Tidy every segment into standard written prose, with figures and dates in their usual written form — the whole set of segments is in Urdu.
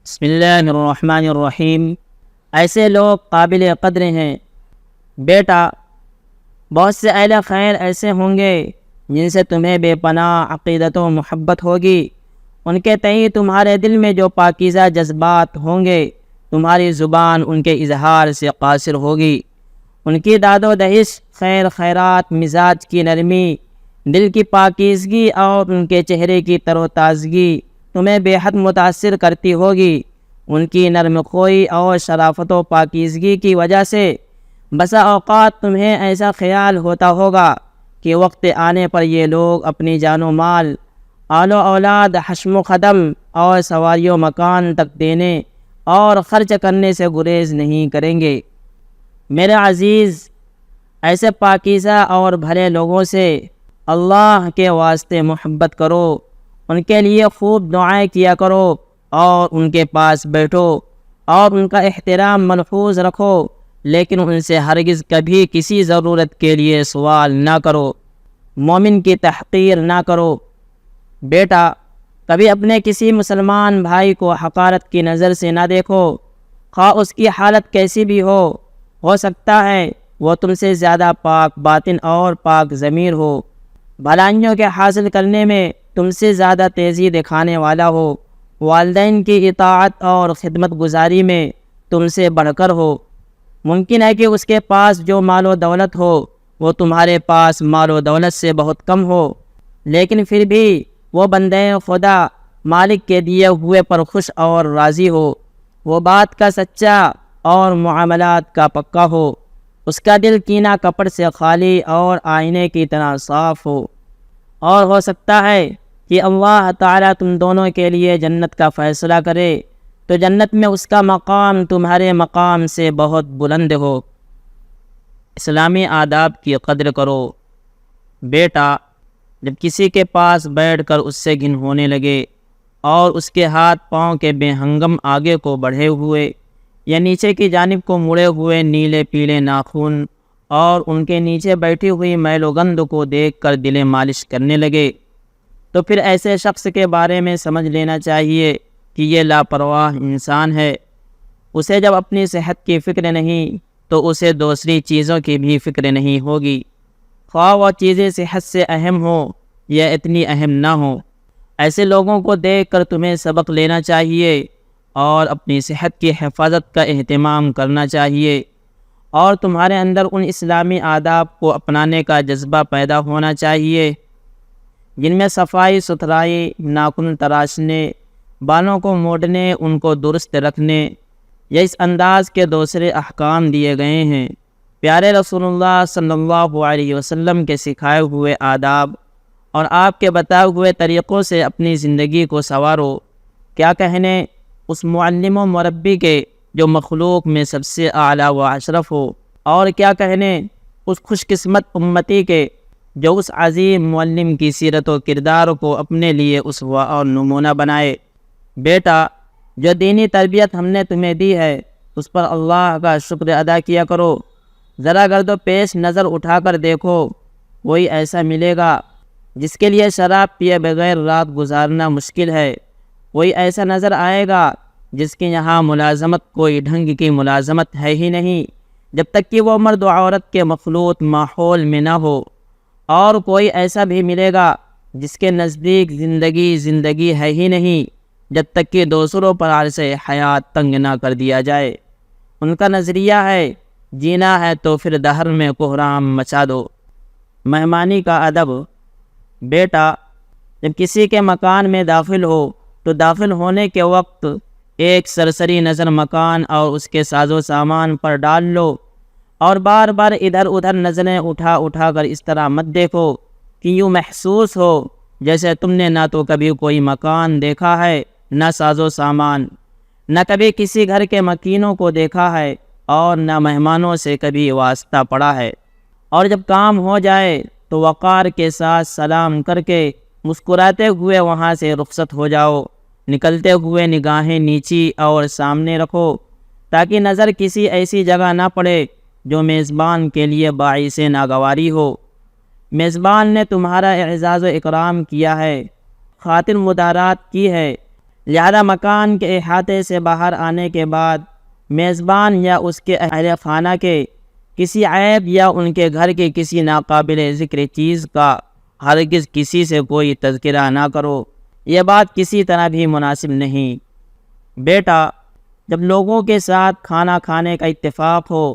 بسم اللہ الرحمن الرحیم۔ ایسے لوگ قابل قدر ہیں۔ بیٹا، بہت سے اہل خیر ایسے ہوں گے جن سے تمہیں بے پناہ عقیدت و محبت ہوگی۔ ان کے تئیں تمہارے دل میں جو پاکیزہ جذبات ہوں گے، تمہاری زبان ان کے اظہار سے قاصر ہوگی۔ ان کی داد و دہش، خیر خیرات، مزاج کی نرمی، دل کی پاکیزگی اور ان کے چہرے کی تر و تازگی تمہیں بے حد متاثر کرتی ہوگی۔ ان کی نرم خوئی اور شرافت و پاکیزگی کی وجہ سے بسا اوقات تمہیں ایسا خیال ہوتا ہوگا کہ وقت آنے پر یہ لوگ اپنی جان و مال، آل و اولاد، حشم و خدم اور سواری و مکان تک دینے اور خرچ کرنے سے گریز نہیں کریں گے۔ میرے عزیز، ایسے پاکیزہ اور بھلے لوگوں سے اللہ کے واسطے محبت کرو، ان کے لیے خوب دعائیں کیا کرو اور ان کے پاس بیٹھو اور ان کا احترام ملحوظ رکھو، لیکن ان سے ہرگز کبھی کسی ضرورت کے لیے سوال نہ کرو، مومن کی تحقیر نہ کرو۔ بیٹا، کبھی اپنے کسی مسلمان بھائی کو حقارت کی نظر سے نہ دیکھو، خواہ اس کی حالت کیسی بھی ہو سکتا ہے وہ تم سے زیادہ پاک باطن اور پاک ضمیر ہو، بھلائیوں کے حاصل کرنے میں تم سے زیادہ تیزی دکھانے والا ہو، والدین کی اطاعت اور خدمت گزاری میں تم سے بڑھ کر ہو۔ ممکن ہے کہ اس کے پاس جو مال و دولت ہو وہ تمہارے پاس مال و دولت سے بہت کم ہو، لیکن پھر بھی وہ بندے خدا مالک کے دیے ہوئے پر خوش اور راضی ہو، وہ بات کا سچا اور معاملات کا پکا ہو، اس کا دل کینہ کپٹ سے خالی اور آئینے کی طرح صاف ہو، اور ہو سکتا ہے کہ اللہ تعالیٰ تم دونوں کے لیے جنت کا فیصلہ کرے تو جنت میں اس کا مقام تمہارے مقام سے بہت بلند ہو۔ اسلامی آداب کی قدر کرو۔ بیٹا، جب کسی کے پاس بیٹھ کر اس سے گھن ہونے لگے اور اس کے ہاتھ پاؤں کے بے ہنگم آگے کو بڑھے ہوئے یا نیچے کی جانب کو مڑے ہوئے نیلے پیلے ناخن اور ان کے نیچے بیٹھی ہوئی میل و گند کو دیکھ کر دل مالش کرنے لگے، تو پھر ایسے شخص کے بارے میں سمجھ لینا چاہیے کہ یہ لاپرواہ انسان ہے۔ اسے جب اپنی صحت کی فکر نہیں تو اسے دوسری چیزوں کی بھی فکر نہیں ہوگی، خواہ وہ چیزیں صحت سے اہم ہوں یا اتنی اہم نہ ہوں۔ ایسے لوگوں کو دیکھ کر تمہیں سبق لینا چاہیے اور اپنی صحت کی حفاظت کا اہتمام کرنا چاہیے، اور تمہارے اندر ان اسلامی آداب کو اپنانے کا جذبہ پیدا ہونا چاہیے جن میں صفائی ستھرائی، ناخن تراشنے، بالوں کو موڑنے، ان کو درست رکھنے یا اس انداز کے دوسرے احکام دیے گئے ہیں۔ پیارے رسول اللہ صلی اللہ علیہ وسلم کے سکھائے ہوئے آداب اور آپ کے بتائے ہوئے طریقوں سے اپنی زندگی کو سنوارو۔ کیا کہنے اس معلم و مربی کے جو مخلوق میں سب سے اعلیٰ و اشرف ہو، اور کیا کہنے اس خوش قسمت امتی کے جو اس عظیم معلم کی سیرت و کردار کو اپنے لیے اسوہ اور نمونہ بنائے۔ بیٹا، جو دینی تربیت ہم نے تمہیں دی ہے اس پر اللہ کا شکر ادا کیا کرو۔ ذرا گرد و پیش نظر اٹھا کر دیکھو، کوئی ایسا ملے گا جس کے لیے شراب پیے بغیر رات گزارنا مشکل ہے؟ کوئی ایسا نظر آئے گا جس کے یہاں ملازمت کوئی ڈھنگ کی ملازمت ہے ہی نہیں جب تک کہ وہ مرد و عورت کے مخلوط ماحول میں نہ ہو؟ اور کوئی ایسا بھی ملے گا جس کے نزدیک زندگی ہے ہی نہیں جب تک کہ دوسروں پر عرصہ حیات تنگ نہ کر دیا جائے؟ ان کا نظریہ ہے جینا ہے تو پھر دہر میں کوہرام مچا دو۔ مہمانی کا ادب۔ بیٹا، جب کسی کے مکان میں داخل ہو تو داخل ہونے کے وقت ایک سرسری نظر مکان اور اس کے ساز و سامان پر ڈال لو، اور بار بار ادھر ادھر نظریں اٹھا کر اس طرح مت دیکھو کہ یوں محسوس ہو جیسے تم نے نہ تو کبھی کوئی مکان دیکھا ہے، نہ ساز و سامان، نہ کبھی کسی گھر کے مکینوں کو دیکھا ہے، اور نہ مہمانوں سے کبھی واسطہ پڑا ہے۔ اور جب کام ہو جائے تو وقار کے ساتھ سلام کر کے مسکراتے ہوئے وہاں سے رخصت ہو جاؤ، نکلتے ہوئے نگاہیں نیچی اور سامنے رکھو تاکہ نظر کسی ایسی جگہ نہ پڑے جو میزبان کے لیے باعث ناگواری ہو۔ میزبان نے تمہارا اعزاز و اکرام کیا ہے، خاطر مدارات کی ہے، لہذا مکان کے احاطے سے باہر آنے کے بعد میزبان یا اس کے اہل خانہ کے کسی عیب یا ان کے گھر کی کسی ناقابل ذکر چیز کا ہرگز کسی سے کوئی تذکرہ نہ کرو، یہ بات کسی طرح بھی مناسب نہیں۔ بیٹا، جب لوگوں کے ساتھ کھانا کھانے کا اتفاق ہو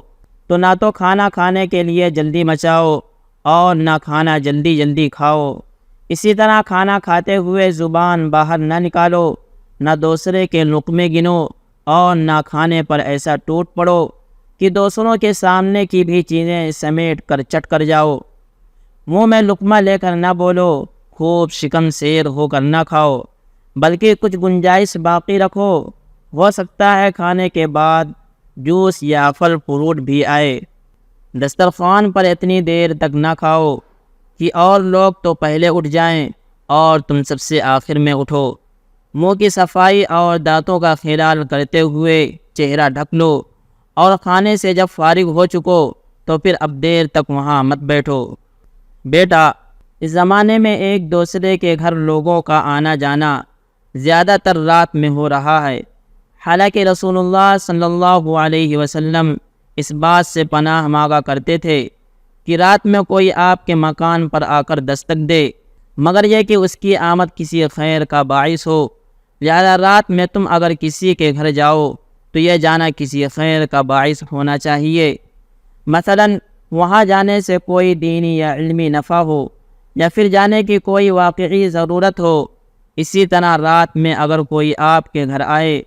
تو نہ تو کھانا کھانے کے لیے جلدی مچاؤ اور نہ کھانا جلدی جلدی کھاؤ۔ اسی طرح کھانا کھاتے ہوئے زبان باہر نہ نکالو، نہ دوسرے کے لقمے گنو اور نہ کھانے پر ایسا ٹوٹ پڑو کہ دوسروں کے سامنے کی بھی چیزیں سمیٹ کر چٹ کر جاؤ۔ منہ میں لقمہ لے کر نہ بولو، خوب شکم سیر ہو کر نہ کھاؤ، بلکہ کچھ گنجائش باقی رکھو، ہو سکتا ہے کھانے کے بعد جوس یا پھل فروٹ بھی آئے۔ دسترخوان پر اتنی دیر تک نہ کھاؤ کہ اور لوگ تو پہلے اٹھ جائیں اور تم سب سے آخر میں اٹھو۔ منہ کی صفائی اور دانتوں کا خیال کرتے ہوئے چہرہ ڈھک لو، اور کھانے سے جب فارغ ہو چکو تو پھر اب دیر تک وہاں مت بیٹھو۔ بیٹا، اس زمانے میں ایک دوسرے کے گھر لوگوں کا آنا جانا زیادہ تر رات میں ہو رہا ہے، حالانکہ رسول اللہ صلی اللہ علیہ وسلم اس بات سے پناہ مانگا کرتے تھے کہ رات میں کوئی آپ کے مکان پر آ کر دستک دے، مگر یہ کہ اس کی آمد کسی خیر کا باعث ہو۔ لہذا رات میں تم اگر کسی کے گھر جاؤ تو یہ جانا کسی خیر کا باعث ہونا چاہیے، مثلا وہاں جانے سے کوئی دینی یا علمی نفع ہو، یا پھر جانے کی کوئی واقعی ضرورت ہو۔ اسی طرح رات میں اگر کوئی آپ کے گھر آئے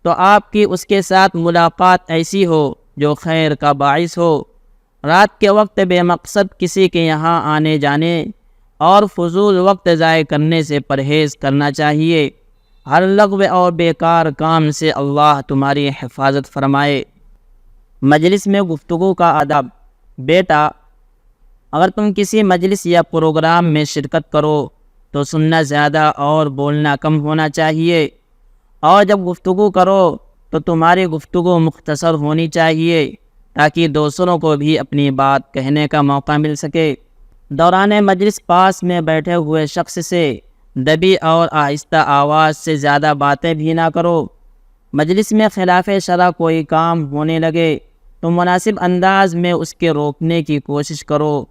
تو آپ کی اس کے ساتھ ملاقات ایسی ہو جو خیر کا باعث ہو۔ رات کے وقت بے مقصد کسی کے یہاں آنے جانے اور فضول وقت ضائع کرنے سے پرہیز کرنا چاہیے۔ ہر لغو اور بیکار کام سے اللہ تمہاری حفاظت فرمائے۔ مجلس میں گفتگو کا آداب۔ بیٹا، اگر تم کسی مجلس یا پروگرام میں شرکت کرو تو سننا زیادہ اور بولنا کم ہونا چاہیے، اور جب گفتگو کرو تو تمہاری گفتگو مختصر ہونی چاہیے تاکہ دوسروں کو بھی اپنی بات کہنے کا موقع مل سکے۔ دوران مجلس پاس میں بیٹھے ہوئے شخص سے دبی اور آہستہ آواز سے زیادہ باتیں بھی نہ کرو۔ مجلس میں خلاف شرع کوئی کام ہونے لگے تو مناسب انداز میں اس کے روکنے کی کوشش کرو،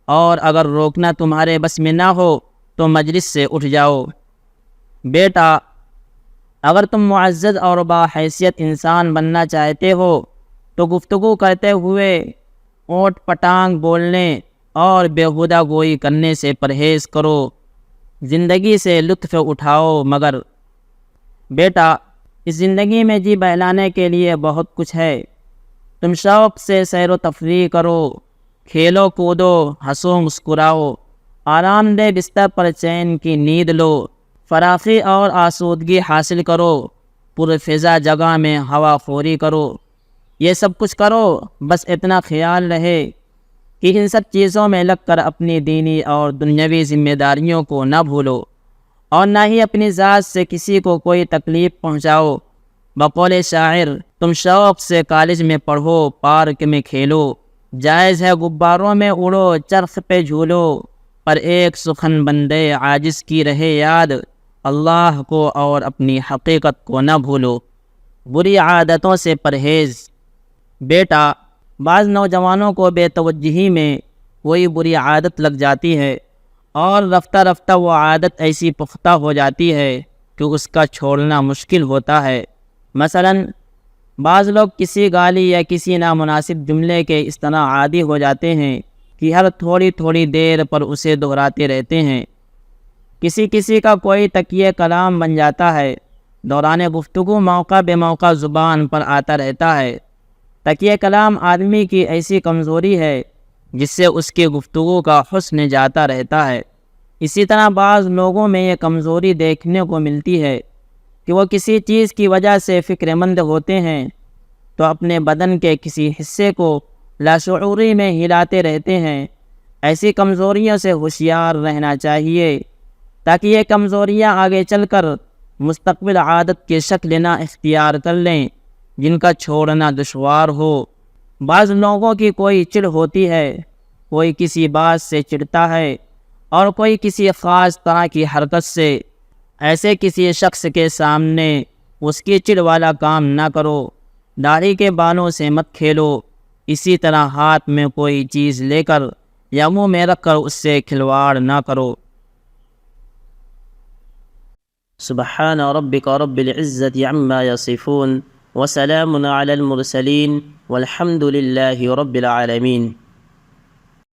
اور اگر روکنا تمہارے بس میں نہ ہو تو مجلس سے اٹھ جاؤ۔ بیٹا، اگر تم معزز اور باحیثیت انسان بننا چاہتے ہو تو گفتگو کرتے ہوئے اوٹ پٹانگ بولنے اور بیہودہ گوئی کرنے سے پرہیز کرو۔ زندگی سے لطف اٹھاؤ، مگر بیٹا، اس زندگی میں جی بہلانے کے لیے بہت کچھ ہے۔ تم شوق سے سیر و تفریح کرو، کھیلو کودو، ہنسو مسکراؤ، آرام دہ بستر پر چین کی نیند لو، فراخی اور آسودگی حاصل کرو، پرفضا جگہ میں ہوا خوری کرو۔ یہ سب کچھ کرو، بس اتنا خیال رہے کہ ان سب چیزوں میں لگ کر اپنی دینی اور دنیاوی ذمہ داریوں کو نہ بھولو، اور نہ ہی اپنی ذات سے کسی کو کوئی تکلیف پہنچاؤ۔ بقول شاعر، تم شوق سے کالج میں پڑھو، پارک میں کھیلو، جائز ہے غباروں میں اڑو، چرخ پہ جھولو، پر ایک سخن بندے عاجز کی رہے یاد، اللہ کو اور اپنی حقیقت کو نہ بھولو۔ بری عادتوں سے پرہیز۔ بیٹا، بعض نوجوانوں کو بے توجہی میں کوئی بری عادت لگ جاتی ہے، اور رفتہ رفتہ وہ عادت ایسی پختہ ہو جاتی ہے کہ اس کا چھوڑنا مشکل ہوتا ہے۔ مثلا بعض لوگ کسی گالی یا کسی نامناسب جملے کے اس طرح عادی ہو جاتے ہیں کہ ہر تھوڑی تھوڑی دیر پر اسے دہراتے رہتے ہیں۔ کسی کا کوئی تکیہ کلام بن جاتا ہے، دوران گفتگو موقع بے موقع زبان پر آتا رہتا ہے۔ تکیہ کلام آدمی کی ایسی کمزوری ہے جس سے اس کی گفتگو کا حسن جاتا رہتا ہے۔ اسی طرح بعض لوگوں میں یہ کمزوری دیکھنے کو ملتی ہے کہ وہ کسی چیز کی وجہ سے فکر مند ہوتے ہیں تو اپنے بدن کے کسی حصے کو لاشعوری میں ہلاتے رہتے ہیں۔ ایسی کمزوریوں سے ہوشیار رہنا چاہیے تاکہ یہ کمزوریاں آگے چل کر مستقبل عادت کی شکل نہ اختیار کر لیں جن کا چھوڑنا دشوار ہو۔ بعض لوگوں کی کوئی چڑ ہوتی ہے، کوئی کسی بات سے چڑھتا ہے اور کوئی کسی خاص طرح کی حرکت سے۔ ایسے کسی شخص کے سامنے اس کی چڑ والا کام نہ کرو، داڑھی کے بالوں سے مت کھیلو، اسی طرح ہاتھ میں کوئی چیز لے کر یا منہ میں رکھ کر اس سے کھلواڑ نہ کرو۔ سبحان ربک رب العزت عما یصفون وسلام علی المرسلین والحمد للہ رب العالمین۔